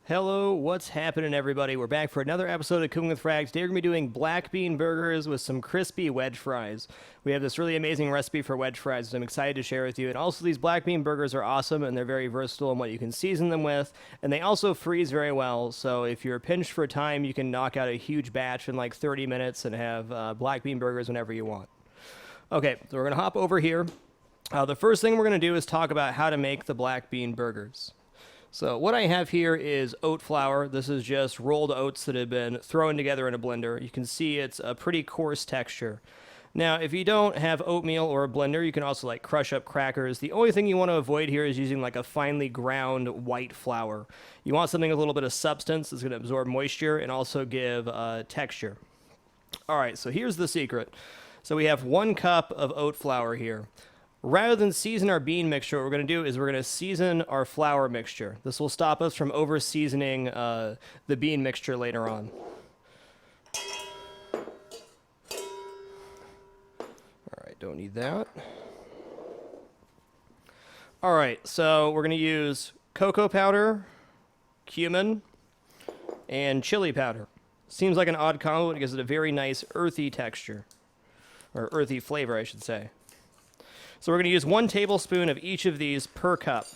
Hello, what's happening, everybody? We're back for another episode of Cooking with Frag. Today we're going to be doing black bean burgers with some crispy wedge fries. We have this really amazing recipe for wedge fries that I'm excited to share with you. And also, these black bean burgers are awesome, and they're very versatile in what you can season them with. And they also freeze very well, so if you're pinched for time, you can knock out a huge batch in like 30 minutes and have black bean burgers whenever you want. Okay, so we're going to hop over here. The first thing we're going to do is talk about how to make the black bean burgers. So what I have here is oat flour. This is just rolled oats that have been thrown together in a blender. You can see it's a pretty coarse texture. Now, if you don't have oatmeal or a blender, you can also like crush up crackers. The only thing you want to avoid here is using like a finely ground white flour. You want something with a little bit of substance that's going to absorb moisture and also give texture. All right, so here's the secret. So we have 1 cup of oat flour here. Rather than season our bean mixture, what we're going to do is we're going to season our flour mixture. This will stop us from over-seasoning the bean mixture later on. All right, don't need that. All right, so we're going to use cocoa powder, cumin, and chili powder. Seems like an odd combo, but it gives it a very nice earthy texture, or earthy flavor, I should say. So we're going to use 1 tablespoon of each of these per cup.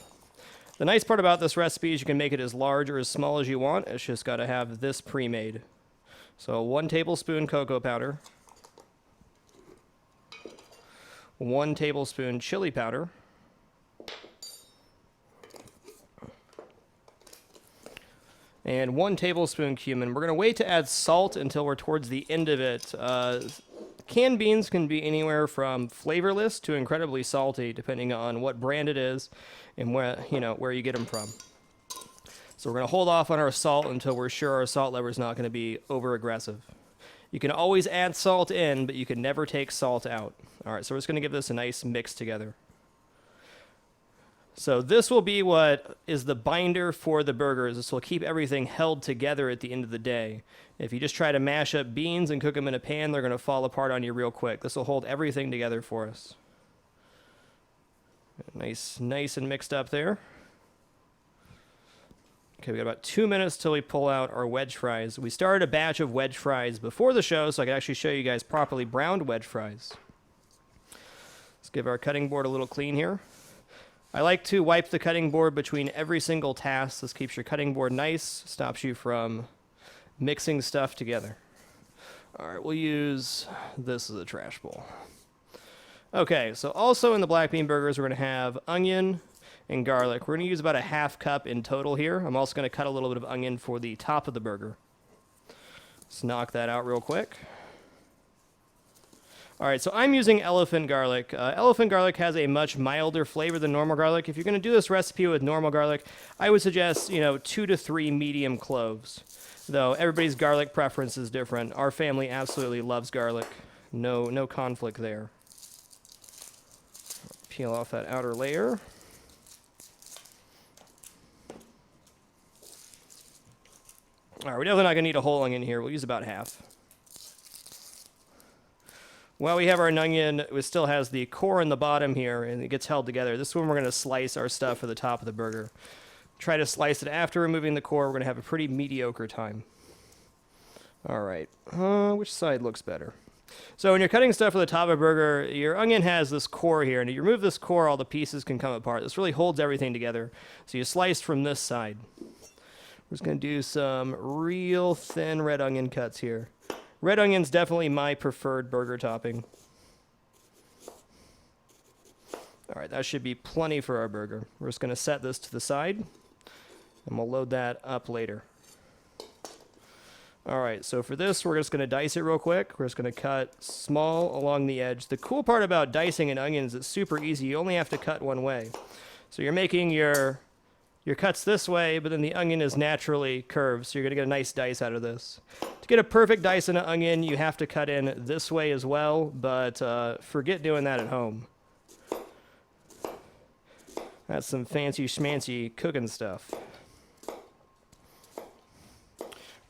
The nice part about this recipe is you can make it as large or as small as you want. It's just got to have this pre-made. So 1 tablespoon cocoa powder, 1 tablespoon chili powder, and 1 tablespoon cumin. We're going to wait to add salt until we're towards the end of it. Canned beans can be anywhere from flavorless to incredibly salty, depending on what brand it is and where you get them from. So we're going to hold off on our salt until we're sure our salt level is not going to be over aggressive. You can always add salt in, but you can never take salt out. All right, so we're just going to give this a nice mix together. So this will be what is the binder for the burgers. This will keep everything held together at the end of the day. If you just try to mash up beans and cook them in a pan, they're going to fall apart on you real quick. This will hold everything together for us. Nice and mixed up there. Okay, we got about 2 minutes till we pull out our wedge fries. We started a batch of wedge fries before the show, so I could actually show you guys properly browned wedge fries. Let's give our cutting board a little clean here. I like to wipe the cutting board between every single task. This keeps your cutting board nice, stops you from mixing stuff together. All right, we'll use this as a trash bowl. Okay, so also in the black bean burgers, we're going to have onion and garlic. We're going to use about a 1/2 cup in total here. I'm also going to cut a little bit of onion for the top of the burger. Let's knock that out real quick. All right, so I'm using elephant garlic. Elephant garlic has a much milder flavor than normal garlic. If you're going to do this recipe with normal garlic, I would suggest, 2 to 3 medium cloves. Though everybody's garlic preference is different. Our family absolutely loves garlic. No conflict there. Peel off that outer layer. All right, we're definitely not going to need a whole onion here. We'll use about half. While we have our onion, it still has the core in the bottom here, and it gets held together. This is when we're going to slice our stuff for the top of the burger. Try to slice it after removing the core. We're going to have a pretty mediocre time. All right. Which side looks better? So when you're cutting stuff for the top of a burger, your onion has this core here, and if you remove this core, all the pieces can come apart. This really holds everything together. So you slice from this side. We're just going to do some real thin red onion cuts here. Red onion's definitely my preferred burger topping. All right, that should be plenty for our burger. We're just going to set this to the side, and we'll load that up later. All right, so for this, we're just going to dice it real quick. We're just going to cut small along the edge. The cool part about dicing an onion is it's super easy. You only have to cut one way. So you're making your cuts this way, but then the onion is naturally curved, so you're going to get a nice dice out of this. To get a perfect dice in an onion, you have to cut in this way as well, but forget doing that at home. That's some fancy schmancy cooking stuff.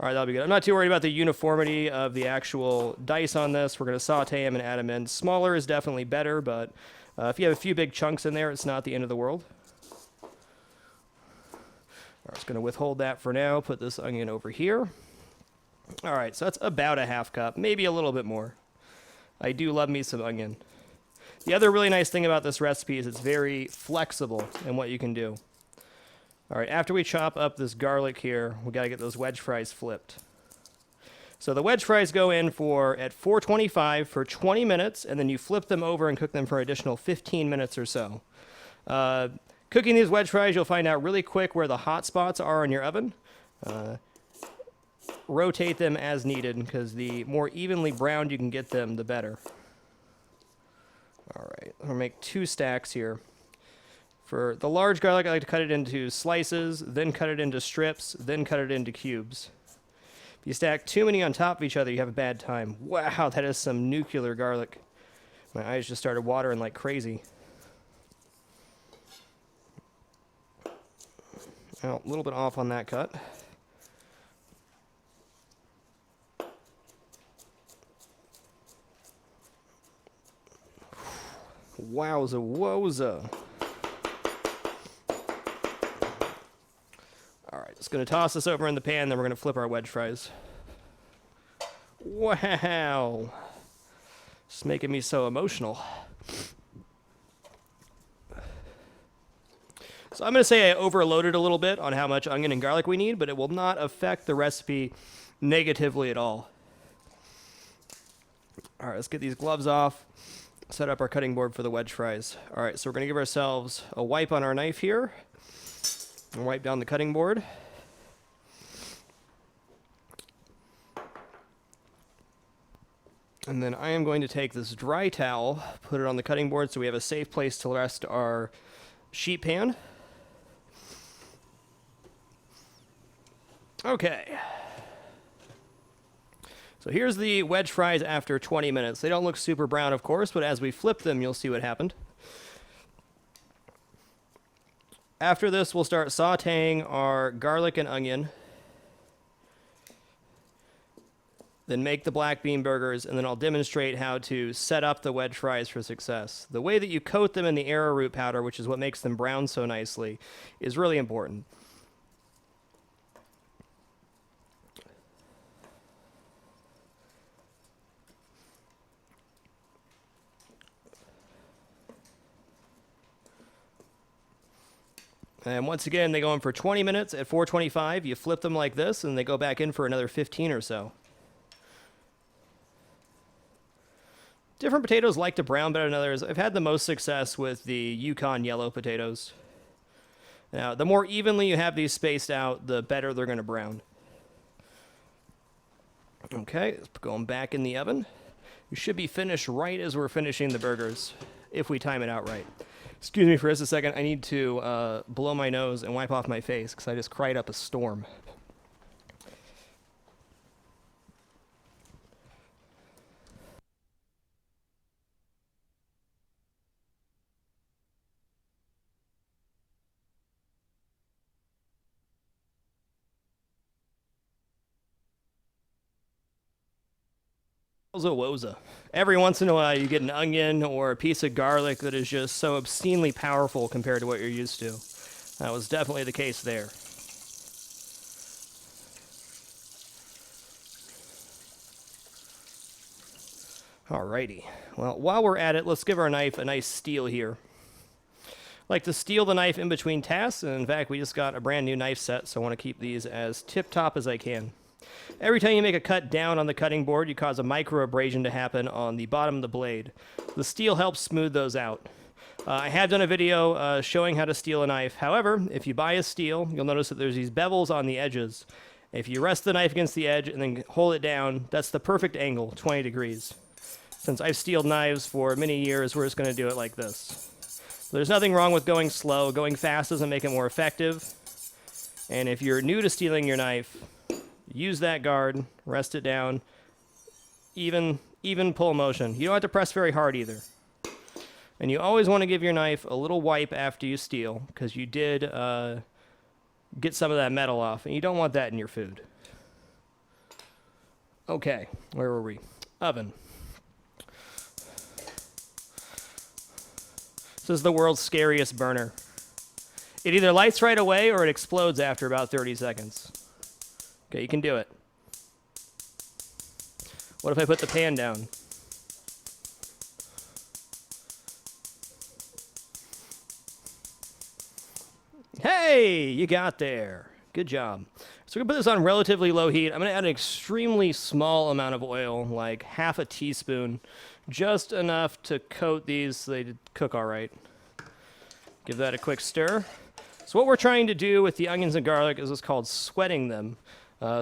All right, that'll be good. I'm not too worried about the uniformity of the actual dice on this. We're going to saute them and add them in. Smaller is definitely better, but if you have a few big chunks in there, it's not the end of the world. I'm just going to withhold that for now, put this onion over here. All right, so that's about a half cup, maybe a little bit more. I do love me some onion. The other really nice thing about this recipe is it's very flexible in what you can do. All right, after we chop up this garlic here, we got to get those wedge fries flipped. So the wedge fries go in at 425 for 20 minutes, and then you flip them over and cook them for an additional 15 minutes or so. Cooking these wedge fries, you'll find out really quick where the hot spots are in your oven. Rotate them as needed, because the more evenly browned you can get them, the better. All right, I'm going to make 2 stacks here. For the large garlic, I like to cut it into slices, then cut it into strips, then cut it into cubes. If you stack too many on top of each other, you have a bad time. Wow, that is some nuclear garlic. My eyes just started watering like crazy. Well, a little bit off on that cut. Wowza woza. All right, just going to toss this over in the pan, then we're going to flip our wedge fries. Wow. It's making me so emotional. So I'm going to say I overloaded a little bit on how much onion and garlic we need, but it will not affect the recipe negatively at all. All right, let's get these gloves off. Set up our cutting board for the wedge fries. All right, so we're going to give ourselves a wipe on our knife here. And wipe down the cutting board. And then I am going to take this dry towel, put it on the cutting board so we have a safe place to rest our sheet pan. Okay. So here's the wedge fries after 20 minutes. They don't look super brown, of course, but as we flip them, you'll see what happened. After this, we'll start sauteing our garlic and onion. Then make the black bean burgers, and then I'll demonstrate how to set up the wedge fries for success. The way that you coat them in the arrowroot powder, which is what makes them brown so nicely, is really important. And once again, they go in for 20 minutes at 425. You flip them like this, and they go back in for another 15 or so. Different potatoes like to brown better than others. I've had the most success with the Yukon yellow potatoes. Now, the more evenly you have these spaced out, the better they're going to brown. Okay, let's put them back in the oven. We should be finished right as we're finishing the burgers, if we time it out right. Excuse me for just a second. I need to blow my nose and wipe off my face because I just cried up a storm. Woza. Every once in a while you get an onion or a piece of garlic that is just so obscenely powerful compared to what you're used to. That was definitely the case there. Alrighty. Well, while we're at it, let's give our knife a nice steel here. I like to steel the knife in between tasks, and in fact we just got a brand new knife set, so I want to keep these as tip-top as I can. Every time you make a cut down on the cutting board, you cause a micro abrasion to happen on the bottom of the blade. The steel helps smooth those out. I have done a video showing how to steel a knife. However, if you buy a steel, you'll notice that there's these bevels on the edges. If you rest the knife against the edge and then hold it down, that's the perfect angle, 20 degrees. Since I've steeled knives for many years, we're just going to do it like this. There's nothing wrong with going slow. Going fast doesn't make it more effective. And if you're new to steeling your knife, use that guard, rest it down, even pull motion. You don't have to press very hard either. And you always want to give your knife a little wipe after you steel, because you did get some of that metal off, and you don't want that in your food. Okay, where were we? Oven. This is the world's scariest burner. It either lights right away or it explodes after about 30 seconds. Okay, you can do it. What if I put the pan down? Hey, you got there. Good job. So we're going to put this on relatively low heat. I'm going to add an extremely small amount of oil, like half a teaspoon, just enough to coat these so they cook all right. Give that a quick stir. So what we're trying to do with the onions and garlic is what's called sweating them.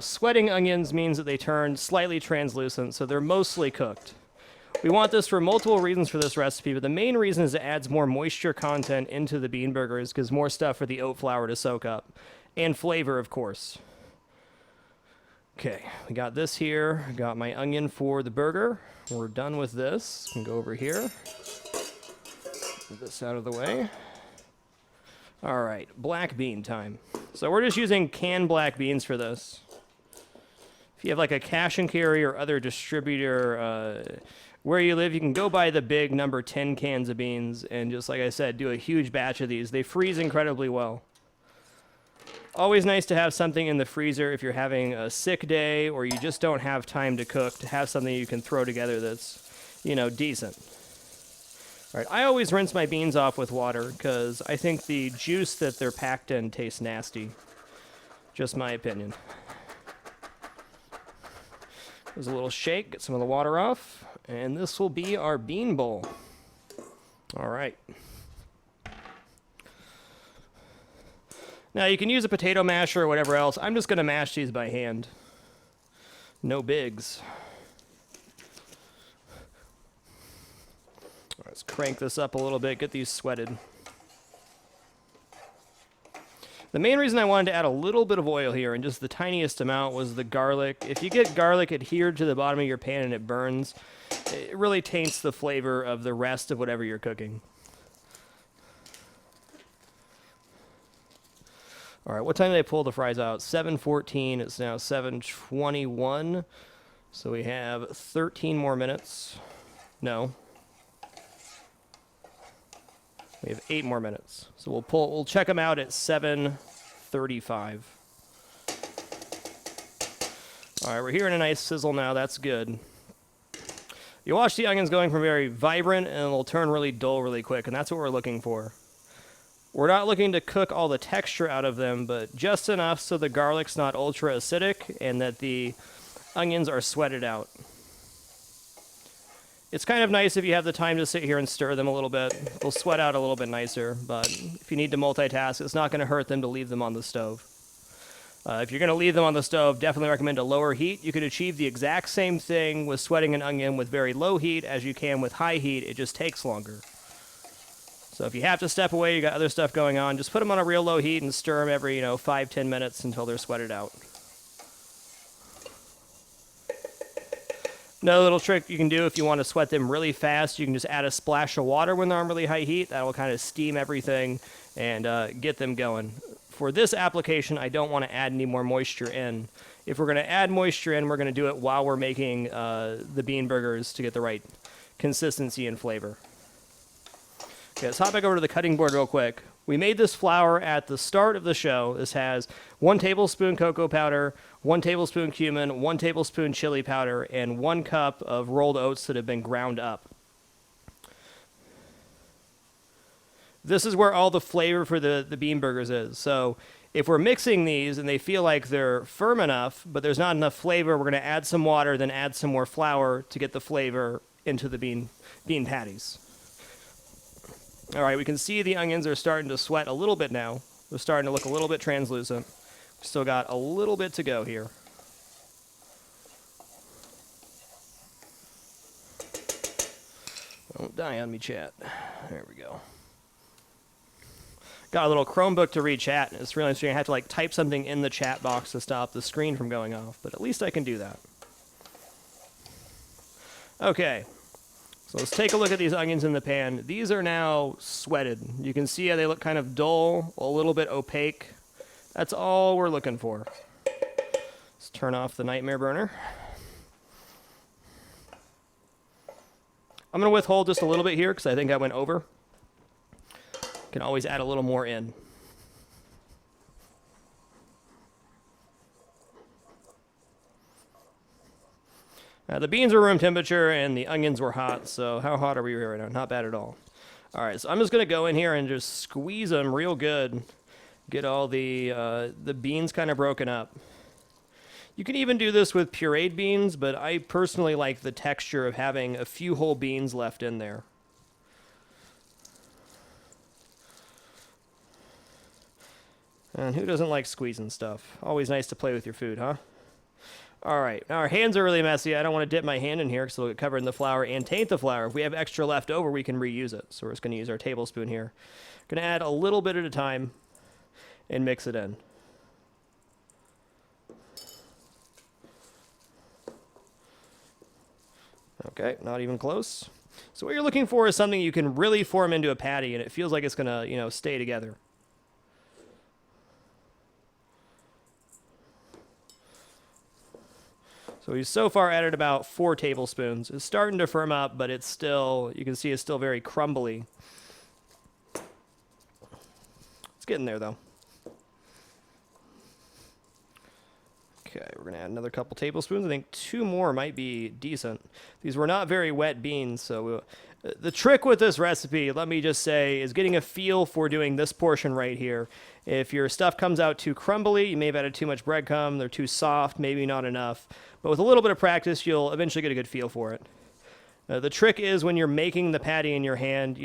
Sweating onions means that they turn slightly translucent, so they're mostly cooked. We want this for multiple reasons for this recipe, but the main reason is it adds more moisture content into the bean burgers, gives more stuff for the oat flour to soak up, and flavor, of course. Okay, we got this here. I got my onion for the burger. We're done with this. We can go over here. Move this out of the way. All right, black bean time. So we're just using canned black beans for this. If you have like a cash and carry or other distributor where you live, you can go buy the big number 10 cans of beans and just, like I said, do a huge batch of these. They freeze incredibly well. Always nice to have something in the freezer if you're having a sick day or you just don't have time to cook, to have something you can throw together that's, you know, decent. All right, I always rinse my beans off with water because I think the juice that they're packed in tastes nasty. Just my opinion. There's a little shake, get some of the water off, and this will be our bean bowl. All right. Now, you can use a potato masher or whatever else. I'm just going to mash these by hand. No bigs. Let's crank this up a little bit, get these sweated. The main reason I wanted to add a little bit of oil here, and just the tiniest amount, was the garlic. If you get garlic adhered to the bottom of your pan and it burns, it really taints the flavor of the rest of whatever you're cooking. All right, what time did I pull the fries out? 7:14. It's now 7:21. So we have 13 more minutes. No. We have 8 more minutes. So we'll check them out at 7:35. All right, we're hearing a nice sizzle now. That's good. You watch the onions going from very vibrant and they'll turn really dull really quick, and that's what we're looking for. We're not looking to cook all the texture out of them, but just enough so the garlic's not ultra acidic and that the onions are sweated out. It's kind of nice if you have the time to sit here and stir them a little bit. They'll sweat out a little bit nicer, but if you need to multitask, it's not going to hurt them to leave them on the stove. If you're going to leave them on the stove, definitely recommend a lower heat. You could achieve the exact same thing with sweating an onion with very low heat as you can with high heat. It just takes longer. So if you have to step away, you got other stuff going on, just put them on a real low heat and stir them every, 5-10 minutes until they're sweated out. Another little trick you can do if you want to sweat them really fast, you can just add a splash of water when they're on really high heat. That will kind of steam everything and get them going. For this application, I don't want to add any more moisture in. If we're going to add moisture in, we're going to do it while we're making the bean burgers to get the right consistency and flavor. Okay, let's hop back over to the cutting board real quick. We made this flour at the start of the show. This has 1 tablespoon cocoa powder, 1 tablespoon cumin, 1 tablespoon chili powder, and 1 cup of rolled oats that have been ground up. This is where all the flavor for the bean burgers is. So if we're mixing these and they feel like they're firm enough, but there's not enough flavor, we're going to add some water, then add some more flour to get the flavor into the bean patties. All right, we can see the onions are starting to sweat a little bit now. They're starting to look a little bit translucent. Still got a little bit to go here. Don't die on me, chat. There we go. Got a little Chromebook to read chat, and it's really interesting. I have to type something in the chat box to stop the screen from going off, but at least I can do that. Okay. So let's take a look at these onions in the pan. These are now sweated. You can see how they look kind of dull, a little bit opaque. That's all we're looking for. Let's turn off the nightmare burner. I'm going to withhold just a little bit here because I think I went over. Can always add a little more in. The beans were room temperature and the onions were hot, so how hot are we right now? Not bad at all. All right, so I'm just going to go in here and just squeeze them real good. Get all the beans kind of broken up. You can even do this with pureed beans, but I personally like the texture of having a few whole beans left in there. And who doesn't like squeezing stuff? Always nice to play with your food, huh? All right, now our hands are really messy. I don't want to dip my hand in here because it'll get covered in the flour and taint the flour. If we have extra left over, we can reuse it. So we're just going to use our tablespoon here. Going to add a little bit at a time and mix it in. Okay, not even close. So what you're looking for is something you can really form into a patty, and it feels like it's going to, stay together. So we've so far added about 4 tablespoons. It's starting to firm up, but it's still, you can see it's still very crumbly. It's getting there, though. Okay, we're going to add another couple tablespoons. I think 2 more might be decent. These were not very wet beans, so the trick with this recipe, let me just say, is getting a feel for doing this portion right here. If your stuff comes out too crumbly, you may have added too much breadcrumb, they're too soft, maybe not enough. But with a little bit of practice, you'll eventually get a good feel for it. The trick is when you're making the patty in your hand,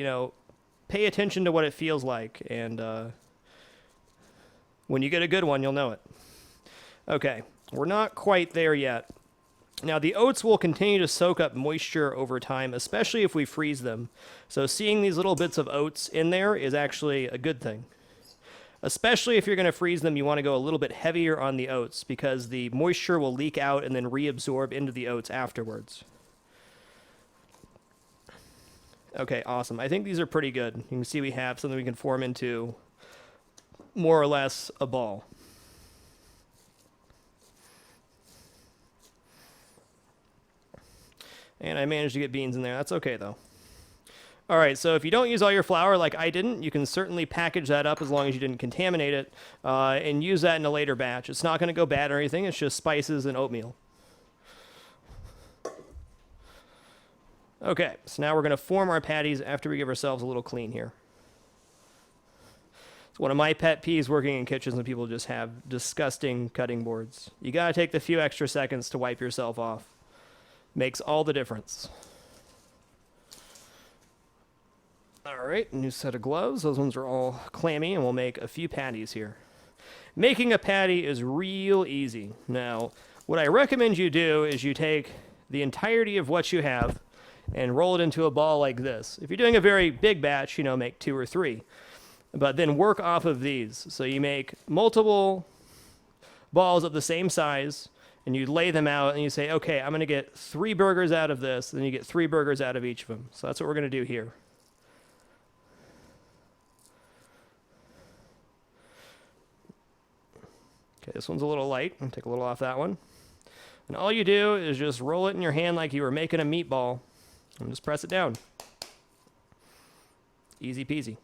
pay attention to what it feels like, and when you get a good one, you'll know it. Okay, we're not quite there yet. Now, the oats will continue to soak up moisture over time, especially if we freeze them. So seeing these little bits of oats in there is actually a good thing. Especially if you're going to freeze them, you want to go a little bit heavier on the oats because the moisture will leak out and then reabsorb into the oats afterwards. Okay, awesome. I think these are pretty good. You can see we have something we can form into more or less a ball. And I managed to get beans in there. That's okay, though. All right, so if you don't use all your flour like I didn't, you can certainly package that up as long as you didn't contaminate it and use that in a later batch. It's not going to go bad or anything. It's just spices and oatmeal. Okay, so now we're going to form our patties after we give ourselves a little clean here. It's one of my pet peeves working in kitchens when people just have disgusting cutting boards. You got to take the few extra seconds to wipe yourself off. Makes all the difference. All right, new set of gloves. Those ones are all clammy, and we'll make a few patties here. Making a patty is real easy. Now, what I recommend you do is you take the entirety of what you have and roll it into a ball like this. If you're doing a very big batch, make 2 or 3. But then work off of these. So you make multiple balls of the same size, and you lay them out, and you say, okay, I'm going to get 3 burgers out of this, and then you get 3 burgers out of each of them. So that's what we're going to do here. Okay, this one's a little light. I'll take a little off that one. And all you do is just roll it in your hand like you were making a meatball, and just press it down. Easy peasy.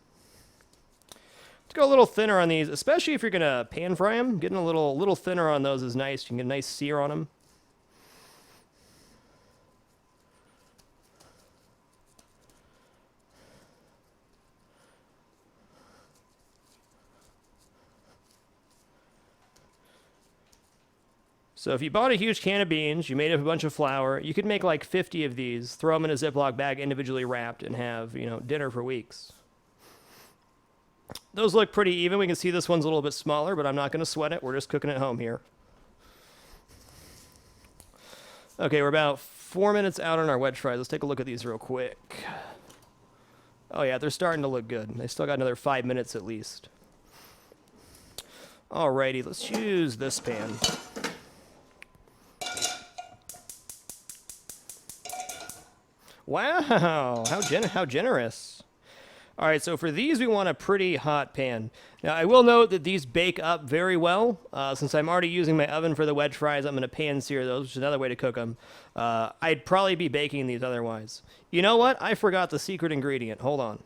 Let's go a little thinner on these, especially if you're going to pan fry them. Getting a little thinner on those is nice. You can get a nice sear on them. So if you bought a huge can of beans, you made up a bunch of flour, you could make like 50 of these, throw them in a Ziploc bag individually wrapped, and have, dinner for weeks. Those look pretty even. We can see this one's a little bit smaller, but I'm not going to sweat it. We're just cooking at home here. Okay, we're about 4 minutes out on our wedge fries. Let's take a look at these real quick. Oh yeah, they're starting to look good. They still got another 5 minutes at least. Alrighty, let's use this pan. Wow, how generous. All right, so for these, we want a pretty hot pan. Now, I will note that these bake up very well. Since I'm already using my oven for the wedge fries, I'm going to pan sear those, which is another way to cook them. I'd probably be baking these otherwise. You know what? I forgot the secret ingredient. Hold on.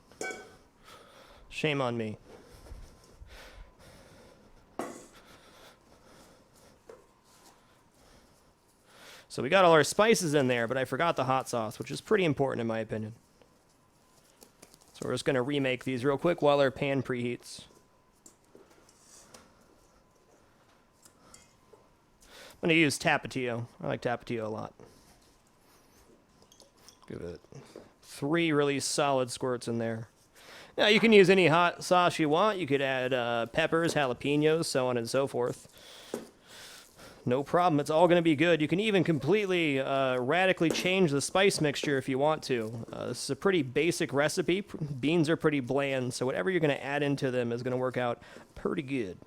Shame on me. So we got all our spices in there, but I forgot the hot sauce, which is pretty important in my opinion. So we're just going to remake these real quick while our pan preheats. I'm going to use Tapatio. I like Tapatio a lot. Give it 3 really solid squirts in there. Now you can use any hot sauce you want. You could add peppers, jalapenos, so on and so forth. No problem. It's all going to be good. You can even completely, radically change the spice mixture if you want to. This is a pretty basic recipe. Beans are pretty bland, so whatever you're going to add into them is going to work out pretty good.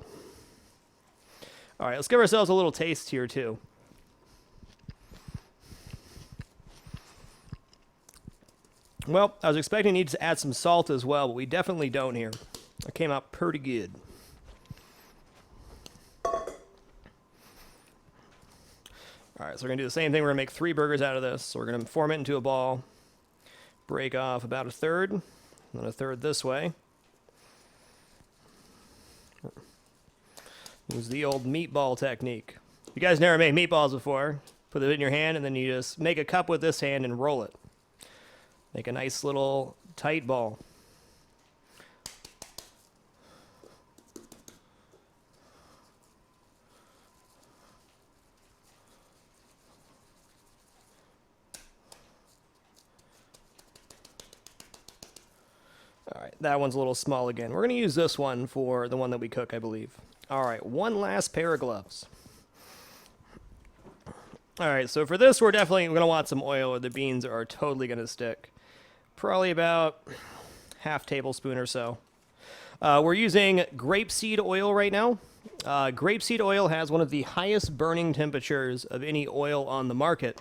All right, let's give ourselves a little taste here, too. Well, I was expecting to need to add some salt as well, but we definitely don't here. It came out pretty good. All right, so we're going to do the same thing. We're going to make 3 burgers out of this. So we're going to form it into a ball, break off about 1/3, and then 1/3 this way. Use the old meatball technique. If you guys never made meatballs before, put it in your hand, and then you just make a cup with this hand and roll it. Make a nice little tight ball. Alright, that one's a little small again. We're going to use this one for the one that we cook, I believe. Alright, one last pair of gloves. Alright, so for this, we're definitely going to want some oil or the beans are totally going to stick. Probably about half tablespoon or so. We're using grapeseed oil right now. Grapeseed oil has one of the highest burning temperatures of any oil on the market.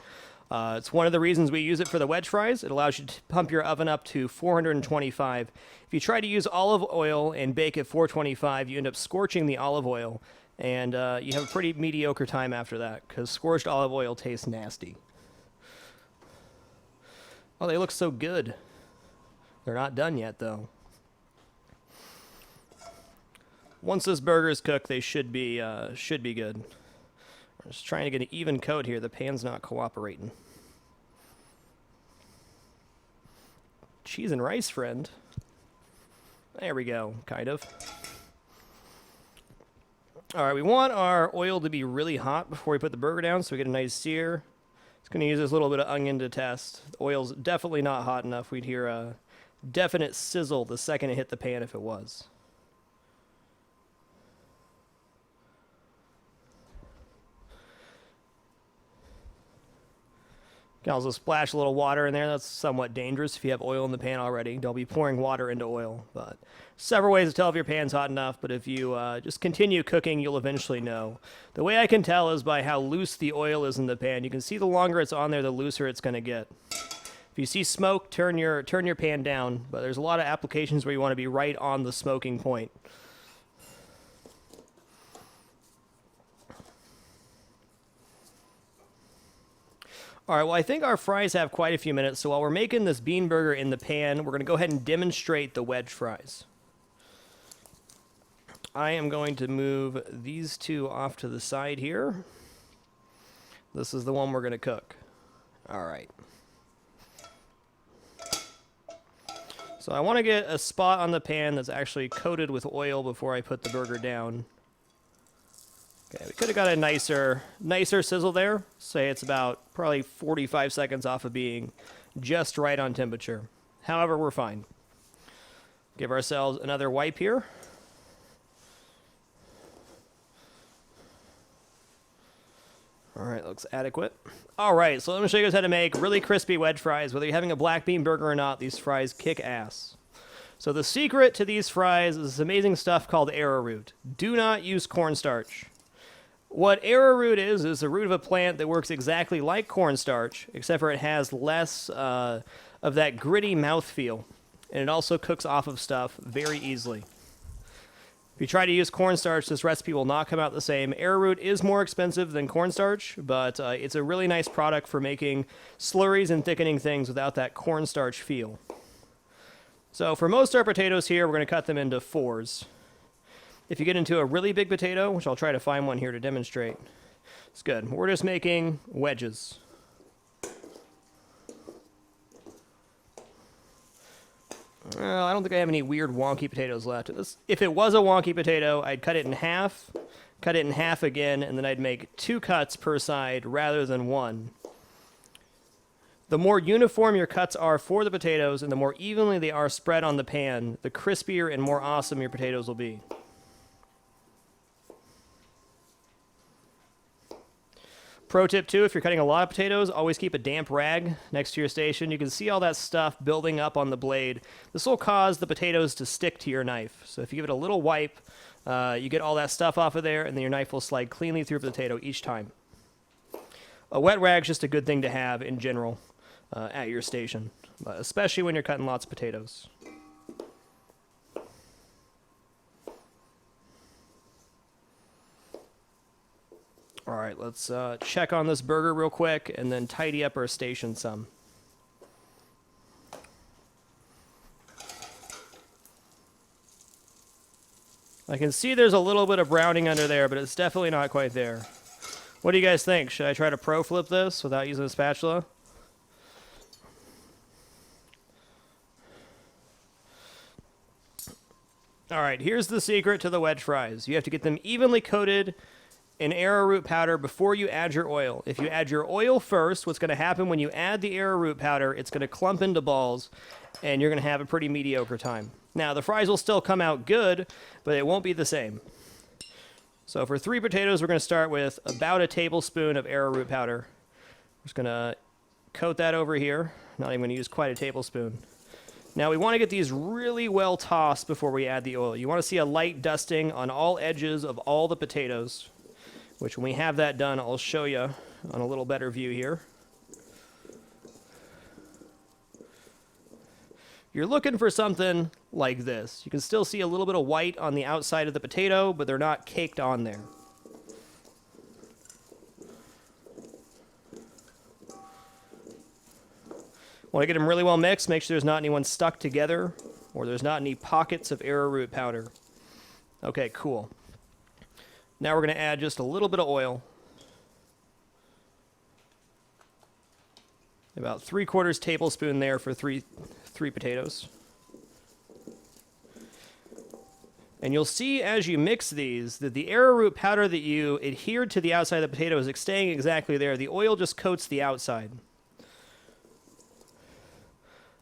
It's one of the reasons we use it for the wedge fries. It allows you to pump your oven up to 425. If you try to use olive oil and bake at 425, you end up scorching the olive oil, and you have a pretty mediocre time after that, because scorched olive oil tastes nasty. Oh, they look so good. They're not done yet, though. Once this burger is cooked, they should be good. I'm just trying to get an even coat here. The pan's not cooperating. Cheese and rice, friend. There we go, kind of. All right, we want our oil to be really hot before we put the burger down so we get a nice sear. Just going to use this little bit of onion to test. The oil's definitely not hot enough. We'd hear a definite sizzle the second it hit the pan if it was. You can also splash a little water in there. That's somewhat dangerous if you have oil in the pan already. Don't be pouring water into oil. But several ways to tell if your pan's hot enough, but if you just continue cooking, you'll eventually know. The way I can tell is by how loose the oil is in the pan. You can see the longer it's on there, the looser it's going to get. If you see smoke, turn your pan down, but there's a lot of applications where you want to be right on the smoking point. All right, well, I think our fries have quite a few minutes, so while we're making this bean burger in the pan, we're going to go ahead and demonstrate the wedge fries. I am going to move these 2 off to the side here. This is the one we're going to cook. All right. So I want to get a spot on the pan that's actually coated with oil before I put the burger down. Okay, we could have got a nicer sizzle there. Say it's about probably 45 seconds off of being just right on temperature. However, we're fine. Give ourselves another wipe here. All right, looks adequate. All right, so let me show you guys how to make really crispy wedge fries. Whether you're having a black bean burger or not, these fries kick ass. So the secret to these fries is this amazing stuff called arrowroot. Do not use cornstarch. What arrowroot is the root of a plant that works exactly like cornstarch, except for it has less of that gritty mouthfeel, and it also cooks off of stuff very easily. If you try to use cornstarch, this recipe will not come out the same. Arrowroot is more expensive than cornstarch, but it's a really nice product for making slurries and thickening things without that cornstarch feel. So for most of our potatoes here, we're going to cut them into 4s. If you get into a really big potato, which I'll try to find one here to demonstrate, It's good. We're just making wedges. Well, I don't think I have any weird wonky potatoes left. If it was a wonky potato, I'd cut it in half again, and then I'd make 2 cuts per side rather than 1. The more uniform your cuts are for the potatoes and the more evenly they are spread on the pan, the crispier and more awesome your potatoes will be. Pro tip too, if you're cutting a lot of potatoes, always keep a damp rag next to your station. You can see all that stuff building up on the blade. This will cause the potatoes to stick to your knife. So if you give it a little wipe, you get all that stuff off of there, and then your knife will slide cleanly through the potato each time. A wet rag's just a good thing to have in general at your station, especially when you're cutting lots of potatoes. All right, let's check on this burger real quick and then tidy up our station some. I can see there's a little bit of browning under there, but it's definitely not quite there. What do you guys think? Should I try to pro flip this without using a spatula? All right, here's the secret to the wedge fries. You have to get them evenly coated in arrowroot powder before you add your oil. If you add your oil first, what's going to happen when you add the arrowroot powder, it's going to clump into balls, and you're going to have a pretty mediocre time. Now, the fries will still come out good, but it won't be the same. So for 3 potatoes, we're going to start with about a tablespoon of arrowroot powder. I'm just going to coat that over here. Not even going to use quite a tablespoon. Now, we want to get these really well tossed before we add the oil. You want to see a light dusting on all edges of all the potatoes, which when we have that done, I'll show you on a little better view here. You're looking for something like this. You can still see a little bit of white on the outside of the potato, but they're not caked on there. Want to get them really well mixed, make sure there's not anyone stuck together, or there's not any pockets of arrowroot powder. Okay, cool. Now we're going to add just a little bit of oil. About 3/4 tablespoon there for three potatoes. And you'll see as you mix these that the arrowroot powder that you adhered to the outside of the potato is staying exactly there. The oil just coats the outside.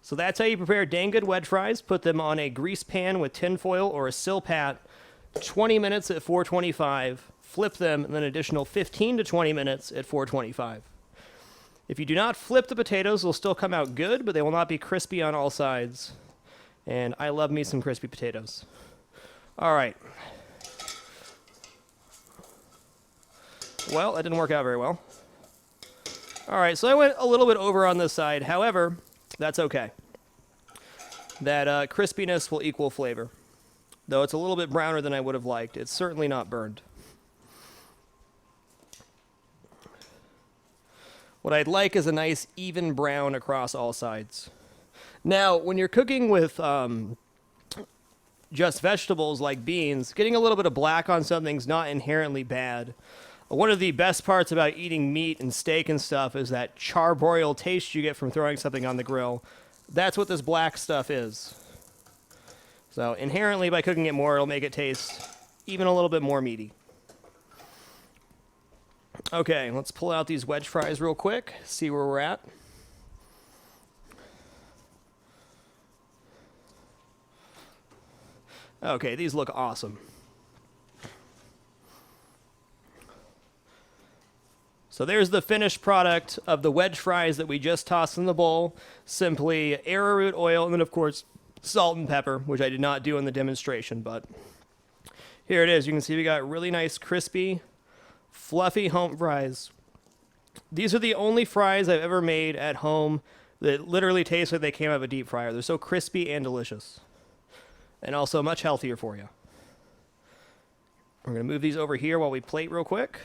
So that's how you prepare dang good wedge fries. Put them on a grease pan with tin foil or a silpat, 20 minutes at 425. Flip them, and then an additional 15 to 20 minutes at 425. If you do not flip the potatoes, they'll still come out good, but they will not be crispy on all sides. And I love me some crispy potatoes. All right. Well, that didn't work out very well. All right, so I went a little bit over on this side. However, that's okay. That crispiness will equal flavor. Though it's a little bit browner than I would have liked. It's certainly not burned. What I'd like is a nice even brown across all sides. Now, when you're cooking with just vegetables like beans, getting a little bit of black on something's not inherently bad. One of the best parts about eating meat and steak and stuff is that charbroiled taste you get from throwing something on the grill. That's what this black stuff is. So inherently, by cooking it more, it'll make it taste even a little bit more meaty. Okay, let's pull out these wedge fries real quick, see where we're at. Okay, these look awesome. So there's the finished product of the wedge fries that we just tossed in the bowl. Simply arrowroot oil, and then of course salt and pepper, which I did not do in the demonstration, but here it is. You can see we got really nice, crispy, fluffy home fries. These are the only fries I've ever made at home that literally taste like they came out of a deep fryer. They're so crispy and delicious, and also much healthier for you. We're going to move these over here while we plate real quick.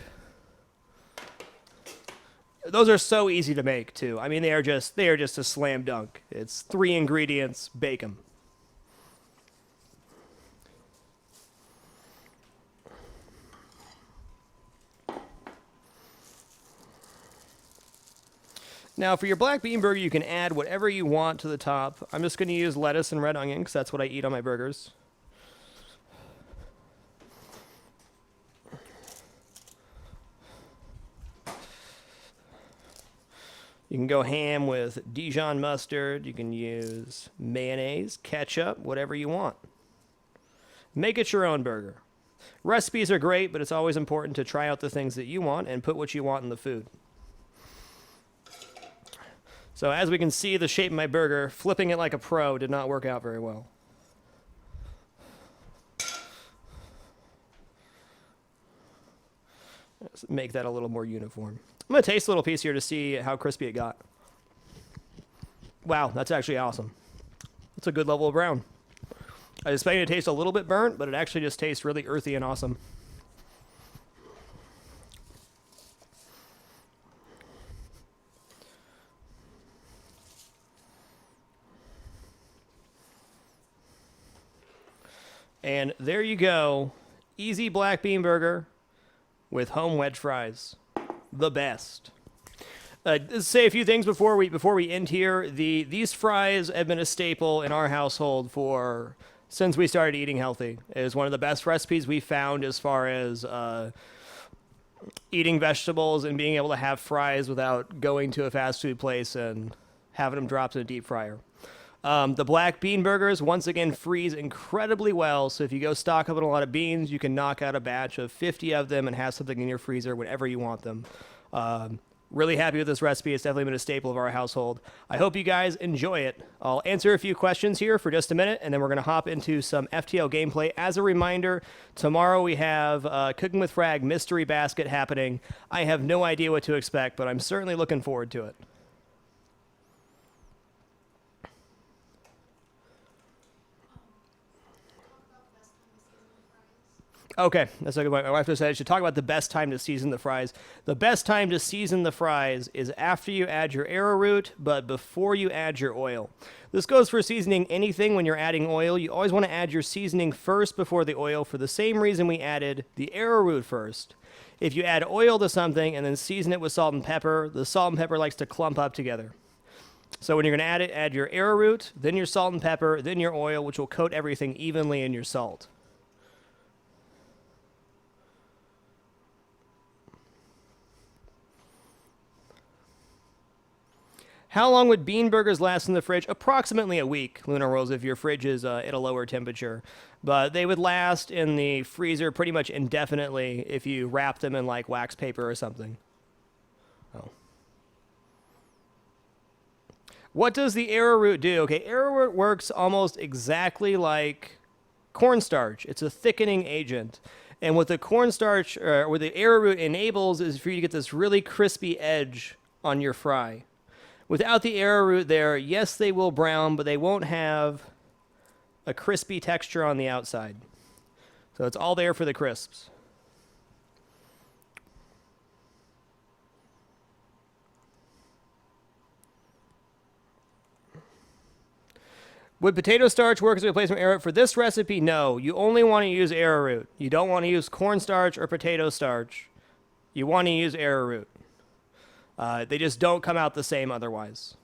Those are so easy to make, too. I mean, they are just a slam dunk. It's 3 ingredients, bake 'em. Now, for your black bean burger, you can add whatever you want to the top. I'm just going to use lettuce and red onion because that's what I eat on my burgers. You can go ham with Dijon mustard. You can use mayonnaise, ketchup, whatever you want. Make it your own burger. Recipes are great, but it's always important to try out the things that you want and put what you want in the food. So as we can see, the shape of my burger, flipping it like a pro did not work out very well. Let's make that a little more uniform. I'm going to taste a little piece here to see how crispy it got. Wow, that's actually awesome. That's a good level of brown. I was expecting it to taste a little bit burnt, but it actually just tastes really earthy and awesome. And there you go. Easy black bean burger with home wedge fries. The best. Let's say a few things before we end here. These fries have been a staple in our household since we started eating healthy. It is one of the best recipes we found as far as eating vegetables and being able to have fries without going to a fast food place and having them dropped in a deep fryer. The black bean burgers, once again, freeze incredibly well. So if you go stock up on a lot of beans, you can knock out a batch of 50 of them and have something in your freezer whenever you want them. Really happy with this recipe. It's definitely been a staple of our household. I hope you guys enjoy it. I'll answer a few questions here for just a minute, and then we're going to hop into some FTL gameplay. As a reminder, tomorrow we have Cooking with Frag Mystery Basket happening. I have no idea what to expect, but I'm certainly looking forward to it. Okay, that's a good point. My wife just said I should talk about the best time to season the fries. The best time to season the fries is after you add your arrowroot, but before you add your oil. This goes for seasoning anything when you're adding oil. You always want to add your seasoning first before the oil for the same reason we added the arrowroot first. If you add oil to something and then season it with salt and pepper, the salt and pepper likes to clump up together. So when you're going to add it, add your arrowroot, then your salt and pepper, then your oil, which will coat everything evenly in your salt. How long would bean burgers last in the fridge? Approximately a week, Lunar Rolls, if your fridge is at a lower temperature. But they would last in the freezer pretty much indefinitely if you wrap them in like wax paper or something. Oh. What does the arrowroot do? Okay, arrowroot works almost exactly like cornstarch. It's a thickening agent. And what the cornstarch, or what the arrowroot enables is for you to get this really crispy edge on your fry. Without the arrowroot there, yes, they will brown, but they won't have a crispy texture on the outside. So it's all there for the crisps. Would potato starch work as a replacement arrowroot? For this recipe, no. You only want to use arrowroot. You don't want to use cornstarch or potato starch. You want to use arrowroot. They just don't come out the same otherwise.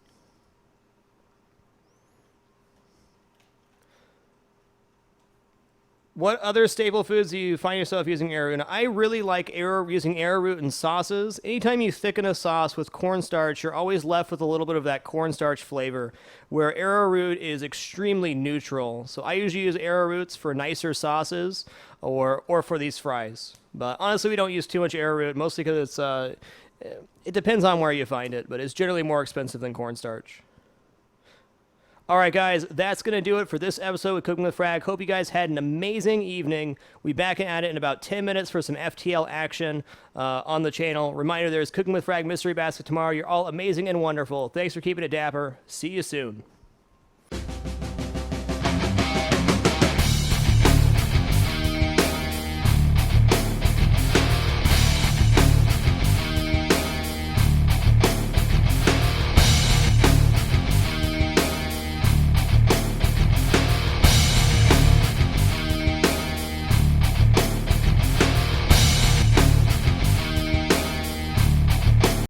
What other staple foods do you find yourself using arrowroot? I really like using arrowroot in sauces. Anytime you thicken a sauce with cornstarch, you're always left with a little bit of that cornstarch flavor, where arrowroot is extremely neutral. So I usually use arrowroots for nicer sauces or for these fries. But honestly, we don't use too much arrowroot, mostly because it depends on where you find it, but it's generally more expensive than cornstarch. All right, guys, that's going to do it for this episode of Cooking with Frag. Hope you guys had an amazing evening. We'll be back at it in about 10 minutes for some FTL action on the channel. Reminder, there's Cooking with Frag Mystery Basket tomorrow. You're all amazing and wonderful. Thanks for keeping it dapper. See you soon.